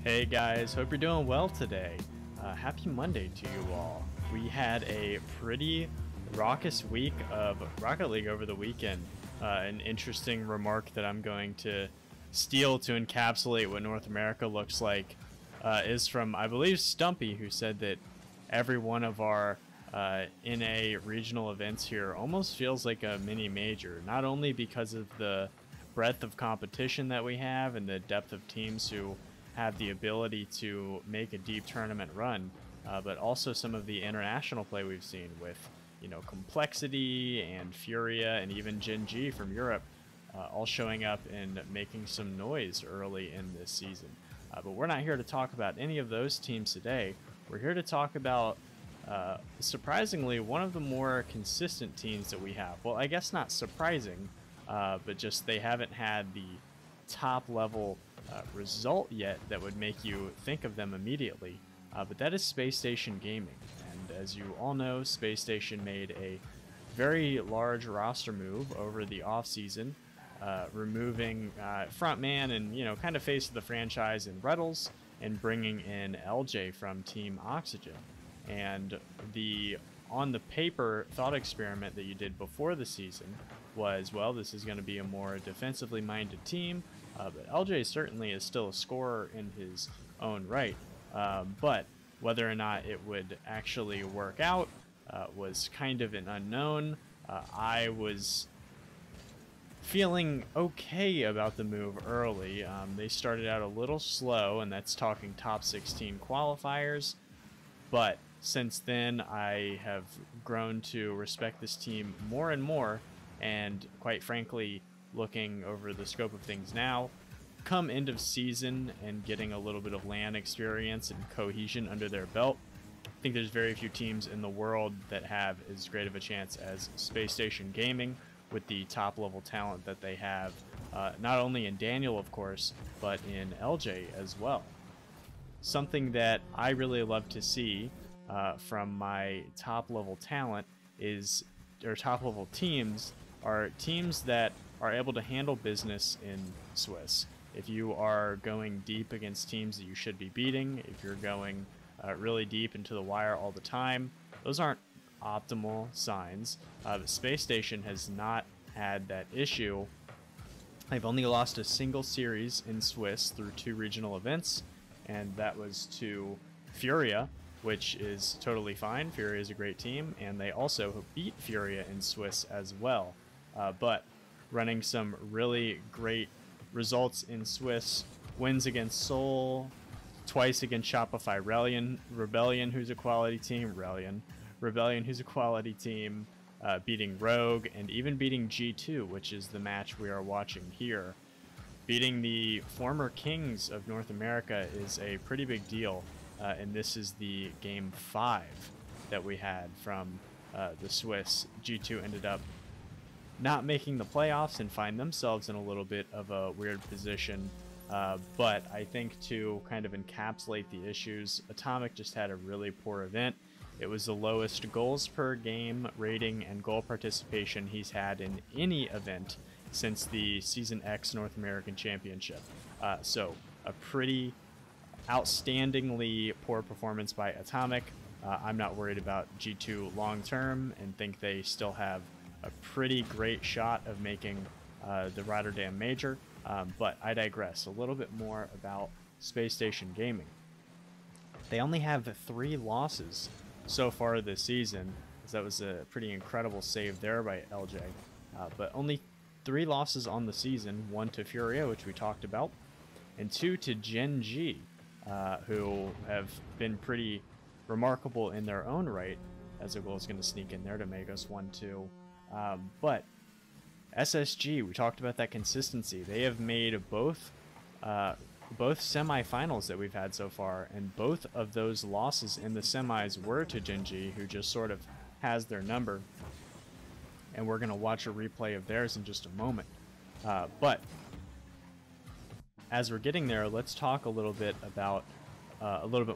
Hey guys, hope you're doing well today. Happy Monday to you all. We had a pretty raucous week of Rocket League over the weekend. An interesting remark that I'm going to steal to encapsulate what North America looks like is from, I believe, Stumpy, who said that every one of our NA regional events here almost feels like a mini major, not only because of the breadth of competition that we have and the depth of teams who have the ability to make a deep tournament run, but also some of the international play we've seen with, Complexity and Furia and even Gen G from Europe, all showing up and making some noise early in this season. But we're not here to talk about any of those teams today. We're here to talk about, surprisingly, one of the more consistent teams that we have. Well, I guess not surprising, but just they haven't had the top level result yet that would make you think of them immediately, but that is Spacestation Gaming. And as you all know, Spacestation made a very large roster move over the offseason, removing frontman and kind of face of the franchise in Retals and bringing in LJ from Team Oxygen. And the on the paper thought experiment that you did before the season was, well, this is going to be a more defensively minded team, but LJ certainly is still a scorer in his own right. But whether or not it would actually work out was kind of an unknown. I was feeling okay about the move early. They started out a little slow, and that's talking top 16 qualifiers, but since then, I have grown to respect this team more and more, and quite frankly, looking over the scope of things now, come end of season and getting a little bit of LAN experience and cohesion under their belt, I think there's very few teams in the world that have as great of a chance as Spacestation Gaming with the top level talent that they have, not only in Daniel, of course, but in LJ as well. Something that I really love to see from my top level talent is, or top level teams, are teams that are able to handle business in Swiss. If you are going deep against teams that you should be beating, if you're going really deep into the wire all the time, those aren't optimal signs. But Space Station has not had that issue. They've only lost a single series in Swiss through 2 regional events, and that was to Furia, which is totally fine. Furia is a great team, and they also beat Furia in Swiss as well. But running some really great results in Swiss, wins against Seoul, twice against Shopify Rebellion, who's a quality team, Rebellion, who's a quality team, beating Rogue, and even beating G2, which is the match we are watching here. Beating the former kings of North America is a pretty big deal. And this is the game 5 that we had from the Swiss. G2 ended up not making the playoffs and find themselves in a little bit of a weird position. But I think to kind of encapsulate the issues, Atomic just had a really poor event. It was the lowest goals per game rating and goal participation he's had in any event since the Season X North American Championship. So a pretty outstandingly poor performance by Atomic. I'm not worried about G2 long term and think they still have a pretty great shot of making the Rotterdam Major, but I digress. A little bit more about Space Station Gaming. They only have 3 losses so far this season, so that was a pretty incredible save there by LJ, but only 3 losses on the season, 1 to Furia, which we talked about, and 2 to Gen G, who have been pretty remarkable in their own right, as a goal is going to sneak in there to make us 1-2. But SSG, we talked about that consistency. They have made both semifinals that we've had so far, and both of those losses in the semis were to Gen G, who just sort of has their number. And we're going to watch a replay of theirs in just a moment. But as we're getting there, let's talk a little bit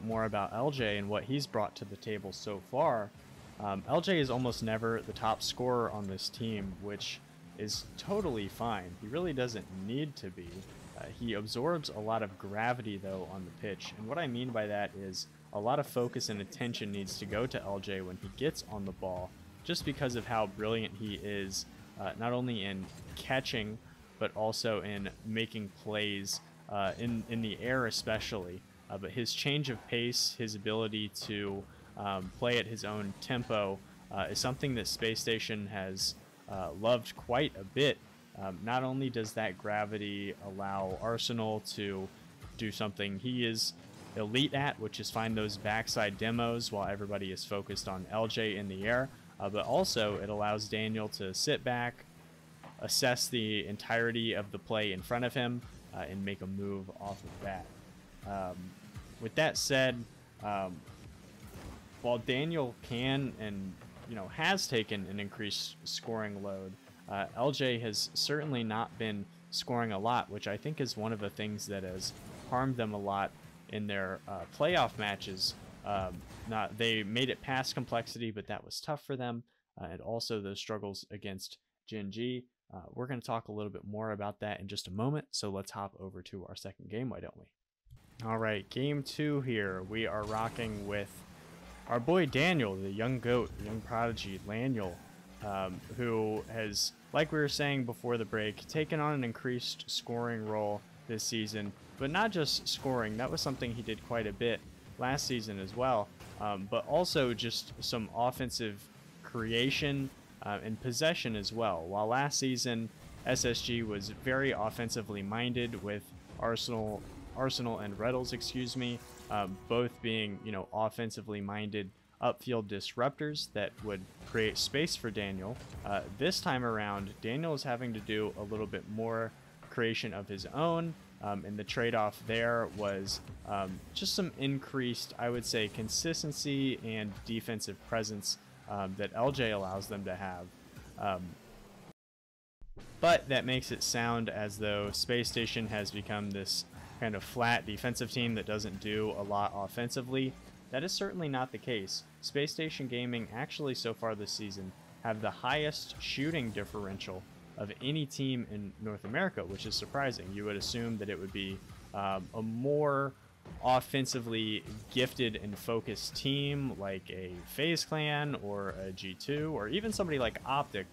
more about LJ and what he's brought to the table so far. LJ is almost never the top scorer on this team, which is totally fine. He really doesn't need to be. He absorbs a lot of gravity, though, on the pitch. And what I mean by that is a lot of focus and attention needs to go to LJ when he gets on the ball, just because of how brilliant he is, not only in catching, but also in making plays in the air especially. But his change of pace, his ability to play at his own tempo is something that Spacestation has loved quite a bit. Not only does that gravity allow Arsenal to do something he is elite at, which is find those backside demos while everybody is focused on LJ in the air, but also it allows Daniel to sit back, assess the entirety of the play in front of him, and make a move off of that. With that said, while Daniel can and has taken an increased scoring load, LJ has certainly not been scoring a lot, which I think is one of the things that has harmed them a lot in their playoff matches. They made it past complexity, but that was tough for them, and also those struggles against Gen G. We're going to talk a little bit more about that in just a moment, so let's hop over to our second game, why don't we? All right, game 2 here. We are rocking with our boy Daniel, the young goat, the young prodigy, Laniel, who has, like we were saying before the break, taken on an increased scoring role this season, but not just scoring. That was something he did quite a bit last season as well, but also just some offensive creation and possession as well. While last season SSG was very offensively minded with Arsenal and Retals, both being offensively minded upfield disruptors that would create space for Daniel. This time around, Daniel is having to do a little bit more creation of his own, and the trade-off there was just some increased, I would say, consistency and defensive presence that LJ allows them to have. But that makes it sound as though Spacestation has become this kind of flat defensive team that doesn't do a lot offensively. That is certainly not the case. Spacestation Gaming actually so far this season have the highest shooting differential of any team in North America, which is surprising. You would assume that it would be a more offensively gifted and focused team like a FaZe Clan or a G2 or even somebody like Optic,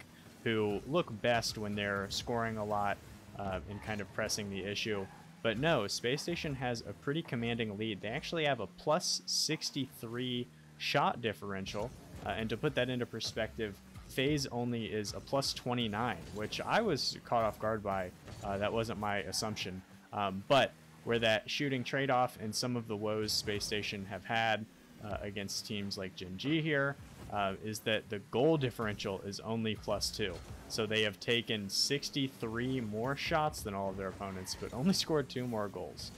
who look best when they're scoring a lot and kind of pressing the issue. But no, Spacestation has a pretty commanding lead. They actually have a plus 63 shot differential, and to put that into perspective, FaZe only is a plus 29, which I was caught off guard by. That wasn't my assumption. But where that shooting trade-off and some of the woes Spacestation have had against teams like Gen G here is that the goal differential is only plus 2. So they have taken 63 more shots than all of their opponents, but only scored 2 more goals,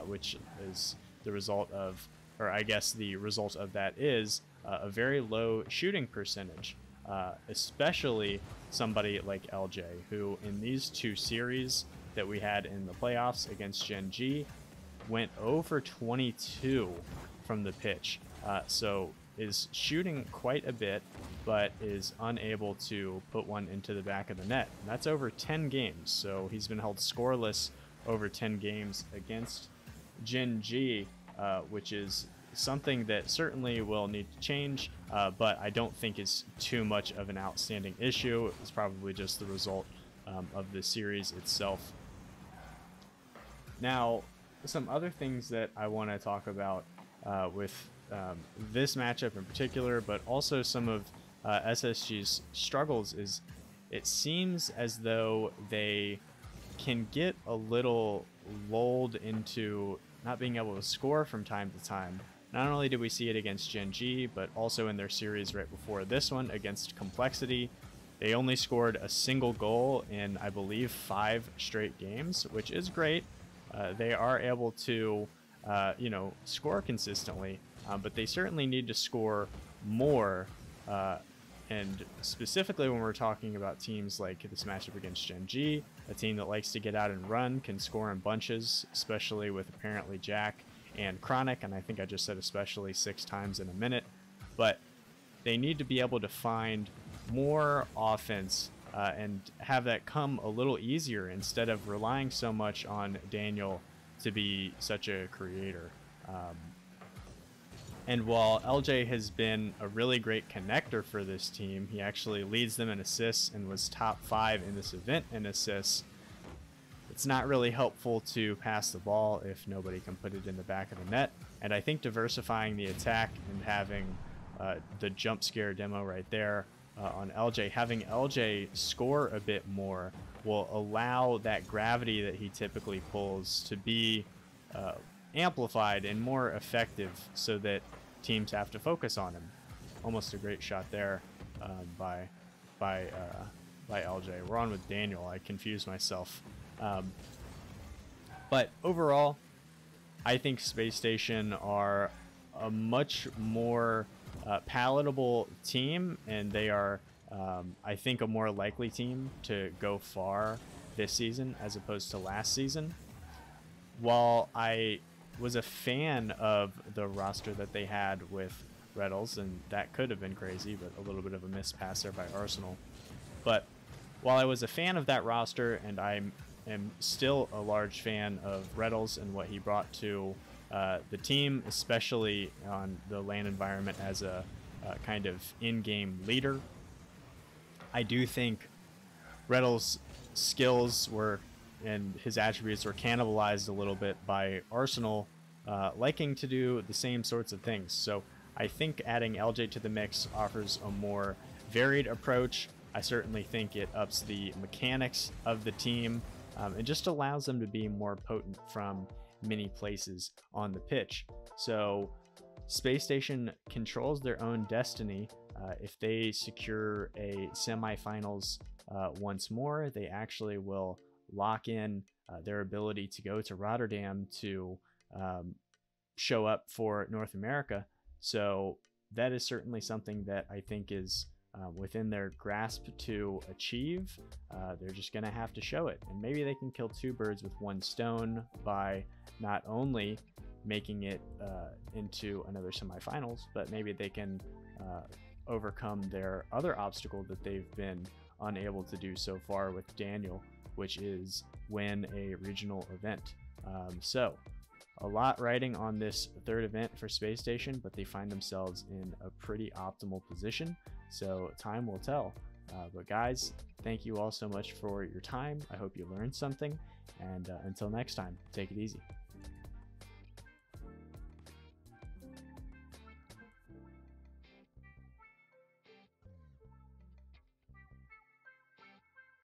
which is the result of, or I guess the result of that is a very low shooting percentage, especially somebody like LJ, who in these 2 series that we had in the playoffs against Gen G went over 22 from the pitch. So is shooting quite a bit, but is unable to put one into the back of the net. And that's over 10 games. So he's been held scoreless over 10 games against Gen G, which is something that certainly will need to change, but I don't think is too much of an outstanding issue. It's probably just the result of the series itself. Now, some other things that I want to talk about with this matchup in particular, but also some of SSG's struggles, is it seems as though they can get a little lulled into not being able to score from time to time. Not only did we see it against Gen G, but also in their series right before this one against Complexity. They only scored a single goal in, I believe, 5 straight games, which is great. They are able to, score consistently, but they certainly need to score more. And specifically when we're talking about teams like this matchup against Gen G, a team that likes to get out and run, can score in bunches, especially with apparently Jack and Chronic, and I think I just said especially 6 times in a minute. But they need to be able to find more offense and have that come a little easier instead of relying so much on Daniel to be such a creator. And while LJ has been a really great connector for this team, he actually leads them in assists and was top 5 in this event in assists. It's not really helpful to pass the ball if nobody can put it in the back of the net. And I think diversifying the attack and having the jump scare demo right there on LJ, having LJ score a bit more will allow that gravity that he typically pulls to be amplified and more effective, so that teams have to focus on him. Almost a great shot there by LJ. We're on with Daniel. I confused myself. But overall, I think Space Station are a much more palatable team, and they are, I think, a more likely team to go far this season as opposed to last season. While I was a fan of the roster that they had with Retals, and that could have been crazy, but a little bit of a miss pass there by Arsenal. But while I was a fan of that roster, and I am still a large fan of Retals and what he brought to the team, especially on the lane environment as a kind of in-game leader, I do think Retals' skills were and his attributes were cannibalized a little bit by Arsenal liking to do the same sorts of things. So I think adding LJ to the mix offers a more varied approach. I certainly think it ups the mechanics of the team and just allows them to be more potent from many places on the pitch. So Space Station controls their own destiny. If they secure a semifinals once more, they actually will lock in their ability to go to Rotterdam to show up for North America. So that is certainly something that I think is within their grasp to achieve. They're just going to have to show it. And maybe they can kill 2 birds with 1 stone by not only making it into another semifinals, but maybe they can overcome their other obstacle that they've been unable to do so far with Daniel, which is win a regional event. So a lot riding on this 3rd event for Space Station, but they find themselves in a pretty optimal position. So time will tell. But guys, thank you all so much for your time. I hope you learned something. And until next time, take it easy.